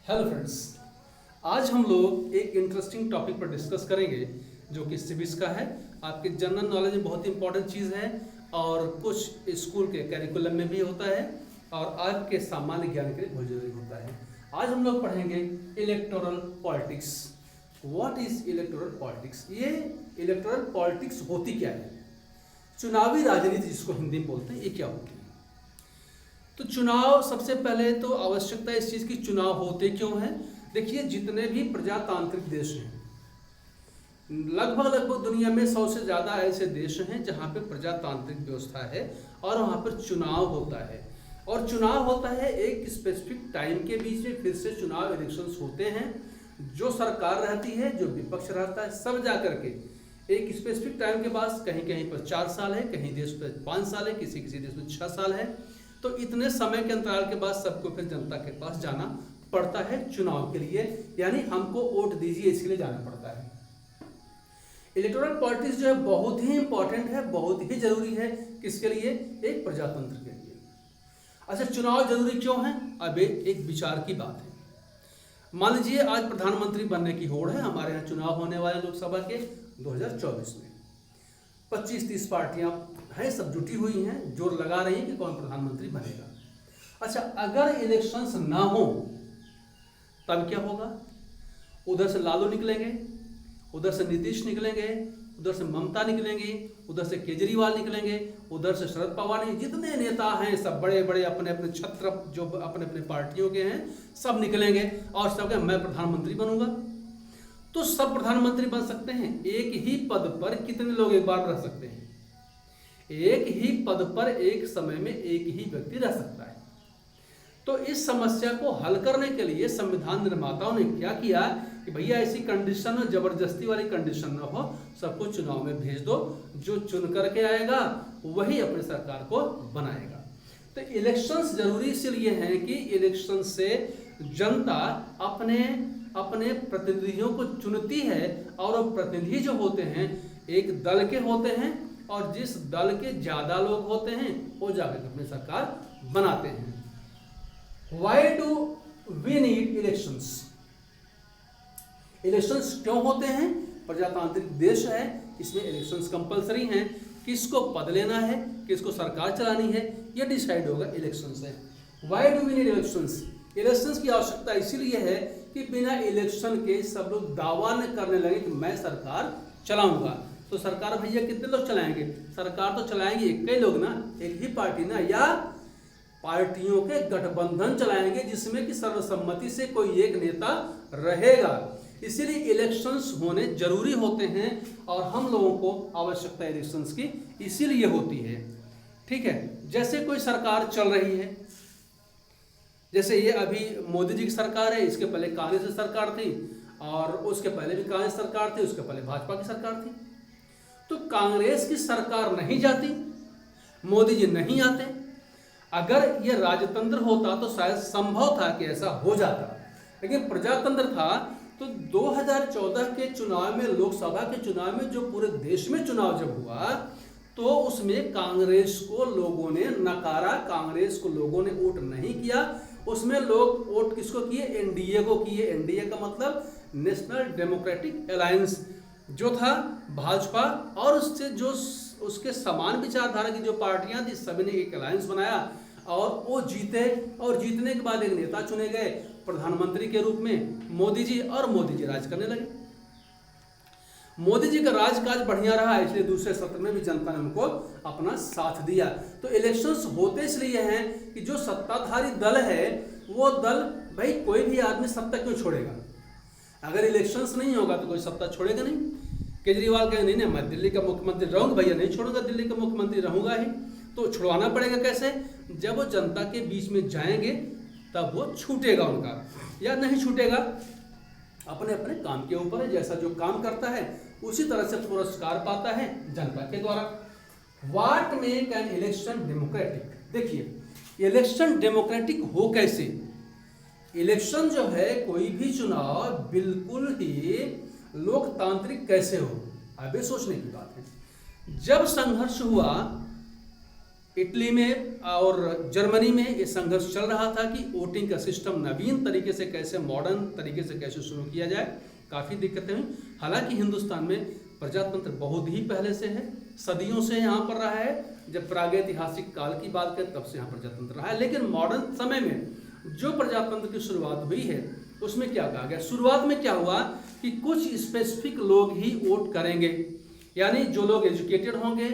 Hello friends, आज हम लोग एक इंटरेस्टिंग टॉपिक पर डिस्कस करेंगे जो कि सिविक्स का है। आपके जनरल नॉलेज में बहुत इंपॉर्टेंट चीज़ है और कुछ स्कूल के कैरिकुलम में भी होता है और आपके सामान्य ज्ञान के लिए बहुत जरूरी होता है। आज हम लोग पढ़ेंगे electoral politics. What is electoral politics? ये इलेक्टोरल पॉलिटिक्स होती क्या है? चुनावी राजनीति जिसको हिंदी में बोलते हैं, ये क्या होती है? तो चुनाव, सबसे पहले तो आवश्यकता इस चीज़ की, चुनाव होते क्यों हैं। देखिए, जितने भी प्रजातांत्रिक देश हैं, लगभग दुनिया में 100 से ज़्यादा ऐसे देश हैं जहाँ पे प्रजातांत्रिक व्यवस्था है और वहाँ पर चुनाव होता है। और चुनाव होता है एक स्पेसिफिक टाइम के बीच में, फिर से चुनाव इलेक्शंस होते हैं। जो सरकार रहती है, जो विपक्ष रहता है, सब जा करके एक स्पेसिफिक टाइम के बाद, कहीं कहीं पर 4 साल है, कहीं देश पर 5 साल है, किसी किसी देश में 6 साल है, तो इतने समय के अंतराल के बाद सबको फिर जनता के पास जाना पड़ता है चुनाव के लिए, यानी हमको वोट दीजिए इसके लिए जाना पड़ता है। इलेक्टोरल पॉलिटिक्स जो है बहुत ही इंपॉर्टेंट है, बहुत ही जरूरी है। किसके लिए? एक प्रजातंत्र के लिए। अच्छा, चुनाव जरूरी क्यों है? अब एक विचार की बात है। मान लीजिए आज प्रधानमंत्री बनने की होड़ है, हमारे यहाँ चुनाव होने वाले लोकसभा के 2024 में 25-30 पार्टियां हैं, सब जुटी हुई हैं, जोर लगा रही हैं कि कौन प्रधानमंत्री बनेगा। अच्छा, अगर इलेक्शंस ना हो तब क्या होगा? उधर से लालू निकलेंगे, उधर से नीतीश निकलेंगे, उधर से ममता निकलेंगी, उधर से केजरीवाल निकलेंगे, उधर से शरद पवार, जितने नेता हैं सब बड़े बड़े अपने अपने छत्र जो अपने अपने पार्टियों के हैं सब निकलेंगे और सब कहें मैं प्रधानमंत्री बनूंगा। तो सब प्रधानमंत्री बन सकते हैं। एक ही पद पर कितने लोग एक बार रह सकते हैं? एक ही पद पर एक समय में एक ही व्यक्ति रह सकता है। तो इस समस्या को हल करने के लिए संविधान निर्माताओं ने क्या किया कि भैया ऐसी कंडीशन हो, जबरदस्ती वाली कंडीशन ना हो, सबको चुनाव में भेज दो, जो चुन करके आएगा वही अपनी सरकार को बनाएगा। तो इलेक्शंस जरूरी इसलिए हैं कि इलेक्शन से जनता अपने अपने प्रतिनिधियों को चुनती है और वो प्रतिनिधि जो होते हैं एक दल के होते हैं और जिस दल के ज्यादा लोग होते हैं वो जाकर अपनी सरकार बनाते हैं। Why do we need elections? Elections क्यों होते हैं? प्रजातांत्रिक देश है, इसमें इलेक्शंस कंपलसरी हैं। किसको पद लेना है, किसको सरकार चलानी है, यह डिसाइड होगा इलेक्शन से। Why do we need elections? Elections की आवश्यकता इसीलिए है कि बिना इलेक्शन के सब लोग दावा न करने लगे कि मैं सरकार चलाऊंगा। तो सरकार भैया कितने लोग चलाएंगे? सरकार तो चलाएंगे एक ही लोग ना, एक ही पार्टी ना, या पार्टियों के गठबंधन चलाएंगे जिसमें कि सर्वसम्मति से कोई एक नेता रहेगा। इसीलिए इलेक्शंस होने जरूरी होते हैं और हम लोगों को आवश्यकता इलेक्शंस की इसीलिए होती है। ठीक है, जैसे कोई सरकार चल रही है, जैसे ये अभी मोदी जी की सरकार है, इसके पहले कांग्रेस की सरकार थी और उसके पहले भी कांग्रेस सरकार थी, उसके पहले भाजपा की सरकार थी। तो कांग्रेस की सरकार नहीं जाती, मोदी जी नहीं आते। अगर ये राजतंत्र होता तो शायद संभव था कि ऐसा हो जाता, लेकिन प्रजातंत्र था। तो 2014 के चुनाव में, लोकसभा के चुनाव में, जो पूरे देश में चुनाव जब हुआ तो उसमें कांग्रेस को लोगों ने नकारा, कांग्रेस को लोगों ने वोट नहीं किया। उसमें लोग वोट किसको किए? एनडीए को किए। एनडीए का मतलब नेशनल डेमोक्रेटिक अलायंस जो था, भाजपा और उससे जो उसके समान विचारधारा की जो पार्टियां थी, सभी ने एक अलायंस बनाया और वो जीते। और जीतने के बाद एक नेता चुने गए प्रधानमंत्री के रूप में, मोदी जी, और मोदी जी राज करने लगे। मोदी जी का राजकाज बढ़िया रहा, इसलिए दूसरे सत्र में भी जनता ने उनको अपना साथ दिया। तो इलेक्शंस होते इसलिए हैं कि जो सत्ताधारी दल है वो दल, भाई कोई भी आदमी सत्ता क्यों छोड़ेगा? अगर इलेक्शंस नहीं होगा तो कोई सत्ता छोड़ेगा नहीं। केजरीवाल कहेंगे नहीं, मैं दिल्ली का मुख्यमंत्री रहूंगा, भैया नहीं छोड़ूंगा, दिल्ली का मुख्यमंत्री रहूंगा ही। तो छुड़वाना पड़ेगा कैसे? जब वो जनता के बीच में जाएंगे तब वो छूटेगा उनका, या नहीं छूटेगा अपने अपने काम के ऊपर है। जैसा जो काम करता है उसी तरह से पुरस्कार पाता है जनता के द्वारा। What make an election democratic? देखिए, इलेक्शन डेमोक्रेटिक हो कैसे? इलेक्शन जो है, कोई भी चुनाव बिल्कुल ही लोकतांत्रिक कैसे हो? अब ये सोचने की बात है। जब संघर्ष हुआ इटली में और जर्मनी में ये संघर्ष चल रहा था कि वोटिंग का सिस्टम नवीन तरीके से कैसे, मॉडर्न तरीके से कैसे शुरू किया जाए। काफ़ी दिक्कतें हुई। हालांकि हिंदुस्तान में प्रजातंत्र बहुत ही पहले से है, सदियों से यहाँ पर रहा है। जब प्रागैतिहासिक काल की बात करें तब से यहाँ प्रजातंत्र रहा है। लेकिन मॉडर्न समय में जो प्रजातंत्र की शुरुआत हुई है उसमें क्या कहा गया, शुरुआत में क्या हुआ कि कुछ स्पेसिफिक लोग ही वोट करेंगे, यानी जो लोग एजुकेटेड होंगे,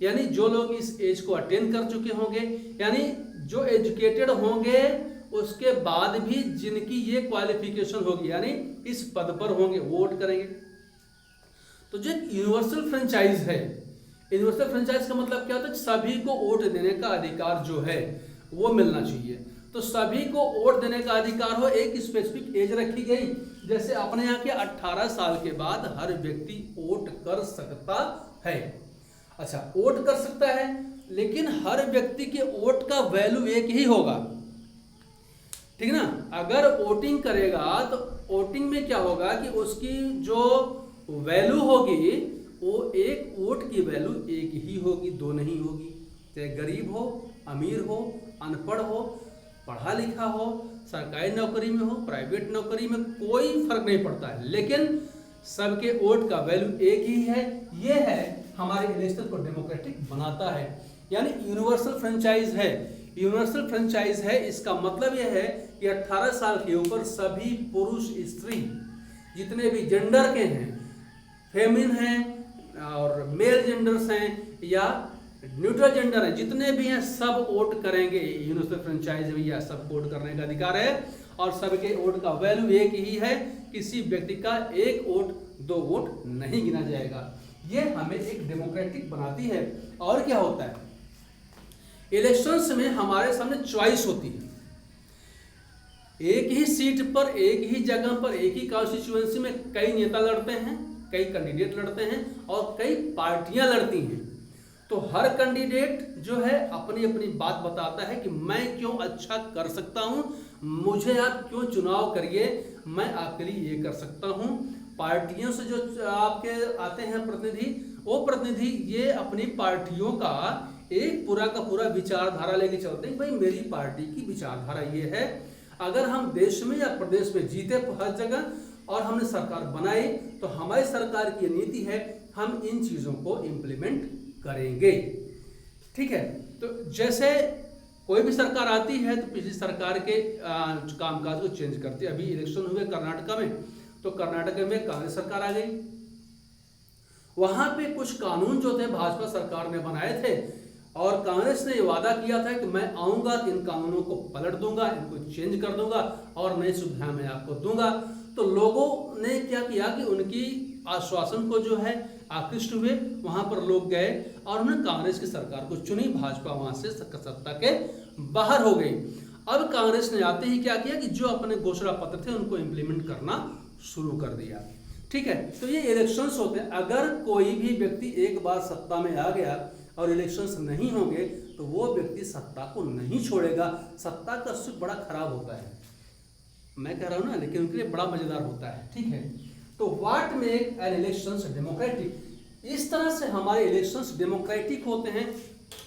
यानी जो लोग इस एज को अटेन कर चुके होंगे, यानी जो एजुकेटेड होंगे उसके बाद भी जिनकी ये क्वालिफिकेशन होगी, यानी इस पद पर होंगे, वोट करेंगे। तो जो यूनिवर्सल फ्रेंचाइज है, यूनिवर्सल फ्रेंचाइज का मतलब क्या होता है, सभी को वोट देने का अधिकार जो है वो मिलना चाहिए। तो सभी को वोट देने का अधिकार हो, एक स्पेसिफिक एज रखी गई। जैसे अपने यहाँ के 18 साल के बाद हर व्यक्ति वोट कर सकता है। अच्छा, वोट कर सकता है, लेकिन हर व्यक्ति के वोट का वैल्यू एक ही होगा, ठीक ना। अगर वोटिंग करेगा तो वोटिंग में क्या होगा कि उसकी जो वैल्यू होगी वो एक वोट की वैल्यू एक ही होगी, दो नहीं होगी। चाहे गरीब हो, अमीर हो, अनपढ़ हो, पढ़ा लिखा हो, सरकारी नौकरी में हो, प्राइवेट नौकरी में, कोई फर्क नहीं पड़ता है, लेकिन सबके वोट का वैल्यू एक ही है। ये है हमारे इलेक्शन को डेमोक्रेटिक बनाता है, यानी यूनिवर्सल फ्रेंचाइज है। यूनिवर्सल फ्रेंचाइज है, इसका मतलब यह है कि 18 साल के ऊपर सभी पुरुष स्त्री जितने भी जेंडर के हैं, फेमिन हैं और मेल जेंडर्स हैं या न्यूट्रल जेंडर है, जितने भी हैं सब वोट करेंगे। यूनिवर्सल फ्रेंचाइज में यह सब वोट करने का अधिकार है और सबके वोट का वैल्यू एक ही है। किसी व्यक्ति का एक वोट दो वोट नहीं गिना जाएगा। ये हमें एक डेमोक्रेटिक बनाती है। और क्या होता है, इलेक्शंस में हमारे सामने चॉइस होती है। एक ही सीट पर, एक ही जगह पर, एक ही कॉन्स्टिट्यूएंसी में कई नेता लड़ते हैं, कई कैंडिडेट लड़ते हैं और कई पार्टियां लड़ती हैं। तो हर कैंडिडेट जो है अपनी अपनी बात बताता है कि मैं क्यों अच्छा कर सकता हूं, मुझे आप क्यों चुनाव करिए, मैं आपके लिए ये कर सकता हूं। पार्टियों से जो आपके आते हैं प्रतिनिधि, वो प्रतिनिधि ये अपनी पार्टियों का एक पूरा का पूरा विचारधारा लेके चलते हैं। भाई मेरी पार्टी की विचारधारा ये है, अगर हम देश में या प्रदेश में जीते हर जगह और हमने सरकार बनाई तो हमारी सरकार की नीति है, हम इन चीज़ों को इम्प्लीमेंट करेंगे। ठीक है, तो जैसे कोई भी सरकार आती है तो पिछली सरकार के कामकाज को चेंज करती है। अभी इलेक्शन हुए कर्नाटक में, तो कर्नाटक में कांग्रेस सरकार आ गई। वहां पे कुछ कानून जो थे भाजपा सरकार ने बनाए थे और कांग्रेस ने वादा किया था कि मैं आऊंगा तो इन कानूनों को पलट दूंगा, इनको चेंज कर दूंगा और नई सुविधाएं मैं आपको दूंगा। तो लोगों ने क्या किया कि उनकी आश्वासन को जो है आकृष्ट हुए, वहां पर लोग गए और उन्होंने कांग्रेस की सरकार को चुनी। भाजपा वहां से सत्ता के बाहर हो गई। अब कांग्रेस ने आते ही क्या किया कि जो अपने घोषणा पत्र थे उनको इम्प्लीमेंट करना शुरू कर दिया। ठीक है, तो ये इलेक्शंस होते हैं। अगर कोई भी व्यक्ति एक बार सत्ता में आ गया और इलेक्शंस नहीं होंगे तो वो व्यक्ति सत्ता को नहीं छोड़ेगा। सत्ता का सुख बड़ा खराब होता है, मैं कह रहा हूं ना, लेकिन उनके लिए बड़ा मजेदार होता है। ठीक है, तो what make an elections democratic, इस तरह से हमारे इलेक्शंस डेमोक्रेटिक होते हैं,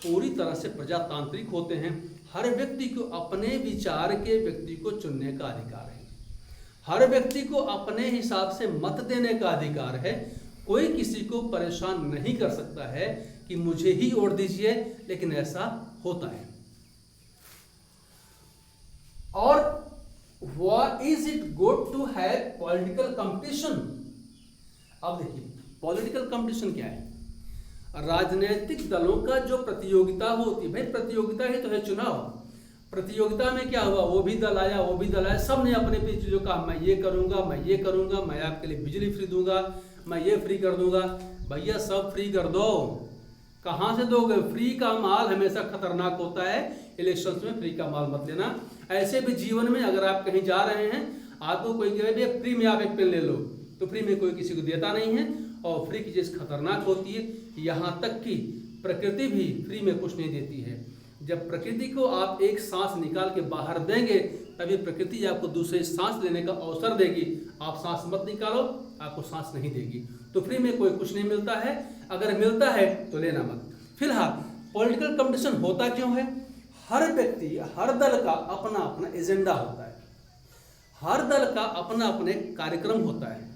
पूरी तरह से प्रजातांत्रिक होते हैं। हर व्यक्ति को अपने विचार के व्यक्ति को चुनने का अधिकार है, हर व्यक्ति को अपने हिसाब से मत देने का अधिकार है। कोई किसी को परेशान नहीं कर सकता है कि मुझे ही वोट दीजिए, लेकिन ऐसा होता है। और What is it good to have political competition? अब देखिए पॉलिटिकल कंपटीशन क्या है, राजनीतिक दलों का जो प्रतियोगिता होती है। भाई प्रतियोगिता ही तो है चुनाव। प्रतियोगिता में क्या हुआ, वो भी दल आया, वो भी दल आया, सब ने अपने अपनी चीज़ों का, मैं ये करूँगा, मैं ये करूँगा, मैं आपके लिए बिजली फ्री दूंगा, मैं ये फ्री कर दूंगा। भैया सब फ्री कर दो, कहाँ से दोगे? फ्री का माल हमेशा खतरनाक होता है, इलेक्शंस में फ्री का माल मत लेना। ऐसे भी जीवन में अगर आप कहीं जा रहे हैं, आपको कोई कहे भैया फ्री में आप एक पेन ले लो, तो फ्री में कोई किसी को देता नहीं है। और फ्री की चीज़ खतरनाक होती है, यहाँ तक कि प्रकृति भी फ्री में कुछ नहीं देती है। जब प्रकृति को आप एक सांस निकाल के बाहर देंगे तभी प्रकृति आपको दूसरी सांस लेने का अवसर देगी। आप सांस मत निकालो, आपको सांस नहीं देगी। तो फ्री में कोई कुछ नहीं मिलता है, अगर मिलता है तो लेना मत। फिलहाल पॉलिटिकल कंपटीशन होता क्यों है? हर व्यक्ति, हर दल का अपना अपना एजेंडा होता है, हर दल का अपना अपने कार्यक्रम होता है,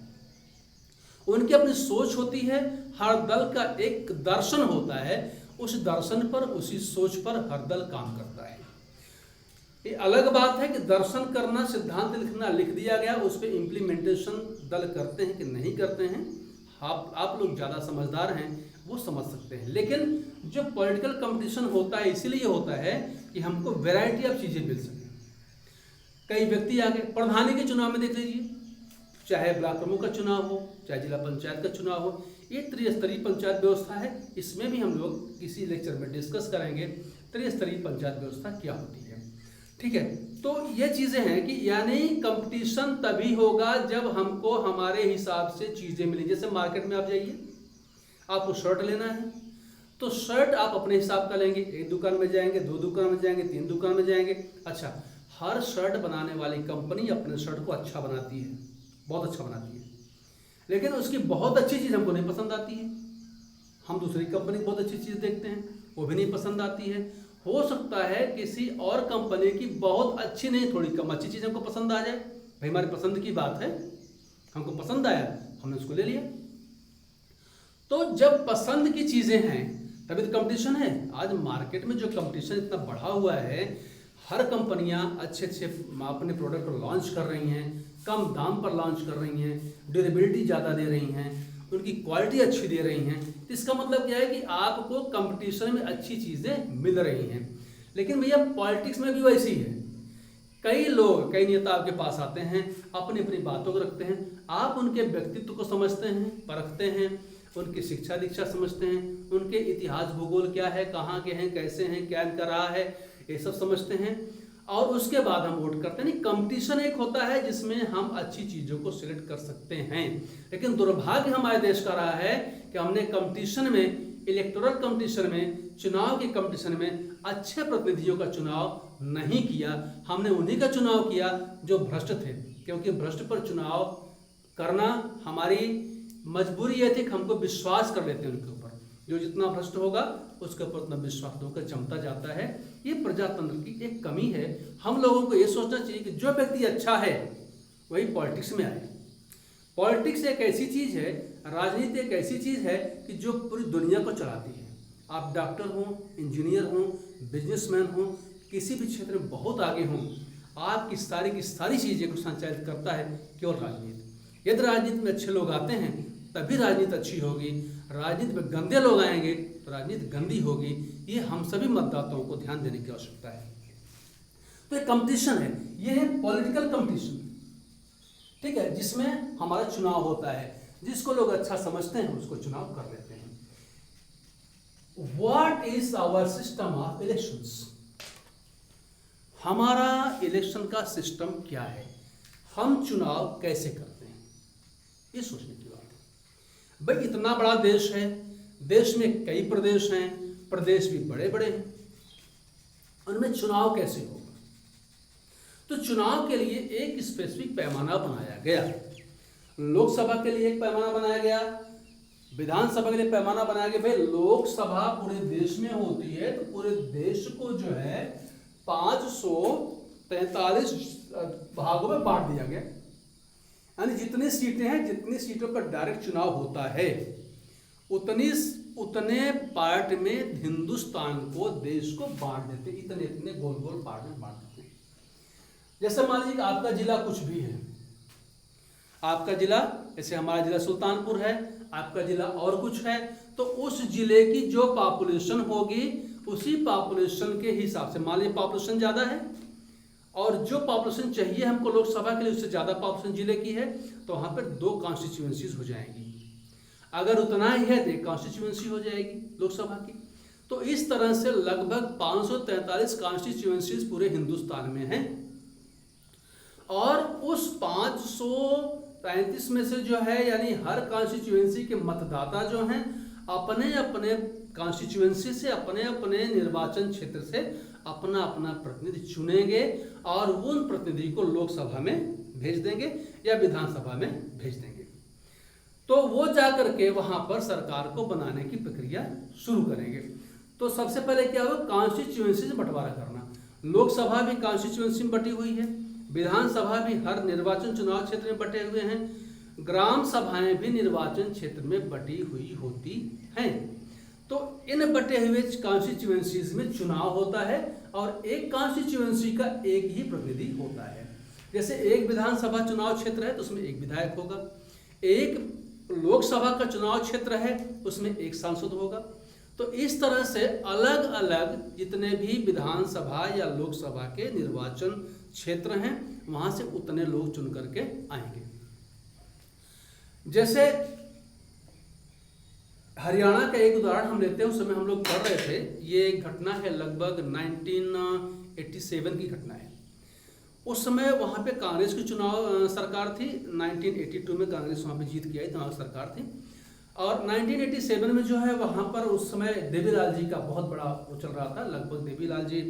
उनकी अपनी सोच होती है, हर दल का एक दर्शन होता है, उस दर्शन पर, उसी सोच पर हर दल काम करता है। ये अलग बात है कि दर्शन करना, सिद्धांत लिखना, लिख दिया गया, उस पर इम्प्लीमेंटेशन दल करते हैं कि नहीं करते हैं, आप लोग ज़्यादा समझदार हैं, वो समझ सकते हैं। लेकिन जो पॉलिटिकल कंपटीशन होता है इसीलिए होता है कि हमको वैरायटी ऑफ चीज़ें मिल सके। कई व्यक्ति आ गए, प्रधानी के चुनाव में देख लीजिए, चाहे ब्लॉक प्रमुख का चुनाव हो, चाहे जिला पंचायत का चुनाव हो, ये त्रिस्तरीय पंचायत व्यवस्था है। इसमें भी हम लोग किसी लेक्चर में डिस्कस करेंगे त्रिस्तरीय पंचायत व्यवस्था क्या होती है, ठीक है। तो ये चीज़ें हैं कि यानी कंपटीशन तभी होगा जब हमको हमारे हिसाब से चीज़ें मिलें। जैसे मार्केट में आप जाइए, आपको शर्ट लेना है तो शर्ट आप अपने हिसाब का लेंगे, एक दुकान में जाएंगे, दो दुकान में जाएंगे, तीन दुकान में जाएंगे। अच्छा, हर शर्ट बनाने वाली कंपनी अपने शर्ट को अच्छा बनाती है, बहुत अच्छा बनाती है, लेकिन उसकी बहुत अच्छी चीज़ हमको नहीं पसंद आती है। हम दूसरी कंपनी की बहुत अच्छी चीज़ देखते हैं, वो भी नहीं पसंद आती है। हो सकता है किसी और कंपनी की बहुत अच्छी नहीं, थोड़ी कम अच्छी चीज़ हमको पसंद आ जाए। भाई हमारी पसंद की बात है, हमको पसंद आया, हमने उसको ले लिया। तो जब पसंद की चीज़ें हैं तभी तो कंपटीशन है। आज मार्केट में जो कंपटीशन इतना बढ़ा हुआ है, हर कंपनियां अच्छे अच्छे अपने प्रोडक्ट लॉन्च कर रही हैं, कम दाम पर लॉन्च कर रही हैं, ड्यूरेबिलिटी ज़्यादा दे रही हैं, उनकी क्वालिटी अच्छी दे रही हैं। तो इसका मतलब क्या है कि आपको कंपटीशन में अच्छी चीज़ें मिल रही हैं। लेकिन भैया पॉलिटिक्स में भी वैसी है, कई लोग, कई नेता आपके पास आते हैं, अपनी अपनी बातों को रखते हैं, आप उनके व्यक्तित्व को समझते हैं, परखते हैं, उनकी शिक्षा दीक्षा समझते हैं, उनके इतिहास भूगोल क्या है, कहाँ के हैं, कैसे हैं, क्या इनका रहा है, ये सब समझते हैं, और उसके बाद हम वोट करते हैं। नहीं, कंपटीशन एक होता है जिसमें हम अच्छी चीज़ों को सिलेक्ट कर सकते हैं। लेकिन दुर्भाग्य हमारे देश का रहा है कि हमने कंपटीशन में, इलेक्टोरल कंपटीशन में, चुनाव के कंपटीशन में अच्छे प्रतिनिधियों का चुनाव नहीं किया। हमने उन्हीं का चुनाव किया जो भ्रष्ट थे, क्योंकि भ्रष्ट पर चुनाव करना हमारी मजबूरी ये थी कि हमको विश्वास कर लेते हैं उनके ऊपर। जो जितना भ्रष्ट होगा उसके ऊपर उतना विश्वास होकर जमता जाता है। ये प्रजातंत्र की एक कमी है। हम लोगों को ये सोचना चाहिए कि जो व्यक्ति अच्छा है वही पॉलिटिक्स में आए। पॉलिटिक्स एक ऐसी चीज़ है, राजनीति एक ऐसी चीज़ है कि जो पूरी दुनिया को चलाती है। आप डॉक्टर हों, इंजीनियर हों, बिजनेसमैन हों, किसी भी क्षेत्र में बहुत आगे हों, आपकी सारी की सारी चीज़ें को संचालित करता है केवल राजनीति। यदि राजनीति में अच्छे लोग आते हैं तभी राजनीति अच्छी होगी, राजनीति में गंदे लोग आएंगे तो राजनीति गंदी होगी। ये हम सभी मतदाताओं को ध्यान देने की आवश्यकता है। तो एक कंपटीशन है, ये है पॉलिटिकल कंपटीशन, ठीक है, जिसमें हमारा चुनाव होता है। जिसको लोग अच्छा समझते हैं उसको चुनाव कर लेते हैं। What is our system of elections? हमारा इलेक्शन का सिस्टम क्या है, हम चुनाव कैसे करते हैं, ये सोचने की बात है। भाई इतना बड़ा देश है, देश में कई प्रदेश हैं, प्रदेश भी बड़े बड़े हैं, उनमें चुनाव कैसे होगा? तो चुनाव के लिए एक स्पेसिफिक पैमाना बनाया गया। लोकसभा के लिए एक पैमाना बनाया गया, विधानसभा के लिए पैमाना बनाया गया। भाई लोकसभा पूरे देश में होती है तो पूरे देश को जो है 543 भागों में बांट दिया गया। यानी जितनी सीटें हैं, जितनी सीटों पर डायरेक्ट चुनाव होता है, उतने पार्ट में हिंदुस्तान को, देश को बांट देते, इतने इतने गोल गोल पार्ट में बांट देते हैं। जैसे मान लीजिए आपका जिला कुछ भी है, आपका जिला, जैसे हमारा जिला सुल्तानपुर है, आपका जिला और कुछ है, तो उस जिले की जो पॉपुलेशन होगी उसी पॉपुलेशन के हिसाब से, मान लीजिए पॉपुलेशन ज़्यादा है और जो पॉपुलेशन चाहिए हमको लोकसभा के लिए उससे ज़्यादा पॉपुलेशन जिले की है, तो वहाँ पर 2 कॉन्स्टिट्यूएंसीज हो जाएंगी। अगर उतना ही है तो 1 कॉन्स्टिट्यूएंसी हो जाएगी लोकसभा की। तो इस तरह से लगभग 543 कॉन्स्टिट्यूएंसीज पूरे हिंदुस्तान में हैं, और उस 535 में से जो है, यानी हर कॉन्स्टिट्यूएंसी के मतदाता जो हैं अपने अपने कॉन्स्टिट्यूएंसी से, अपने अपने निर्वाचन क्षेत्र से अपना अपना प्रतिनिधि चुनेंगे और उन प्रतिनिधि को लोकसभा में भेज देंगे या विधानसभा में भेज देंगे। तो वो जाकर के वहाँ पर सरकार को बनाने की प्रक्रिया शुरू करेंगे। तो सबसे पहले क्या होगा, कॉन्स्टिट्यूएंसी में बंटवारा करना। लोकसभा भी कॉन्स्टिट्यूएंसी में बटी हुई है, विधानसभा भी हर निर्वाचन चुनाव क्षेत्र में बटे हुए हैं, ग्राम सभाएं भी निर्वाचन क्षेत्र में बटी हुई होती हैं। तो इन बटे हुए कॉन्स्टिट्यूएंसीज में चुनाव होता है और एक कॉन्स्टिट्यूएंसी का एक ही प्रतिनिधि होता है। जैसे एक विधानसभा चुनाव क्षेत्र है तो उसमें एक विधायक होगा, एक लोकसभा का चुनाव क्षेत्र है उसमें एक सांसद होगा। तो इस तरह से अलग अलग जितने भी विधानसभा या लोकसभा के निर्वाचन क्षेत्र हैं वहां से उतने लोग चुन करके आएंगे। जैसे हरियाणा का एक उदाहरण हम लेते हैं, उस समय हम लोग पढ़ रहे थे, ये घटना है लगभग 1987 की घटना है। उस समय वहाँ पे कांग्रेस की चुनाव सरकार थी, 1982 में कांग्रेस वहाँ पे जीत के आई तो वहाँ सरकार थी। और 1987 में जो है वहाँ पर उस समय देवीलाल जी का बहुत बड़ा वो चल रहा था, लगभग देवीलाल जी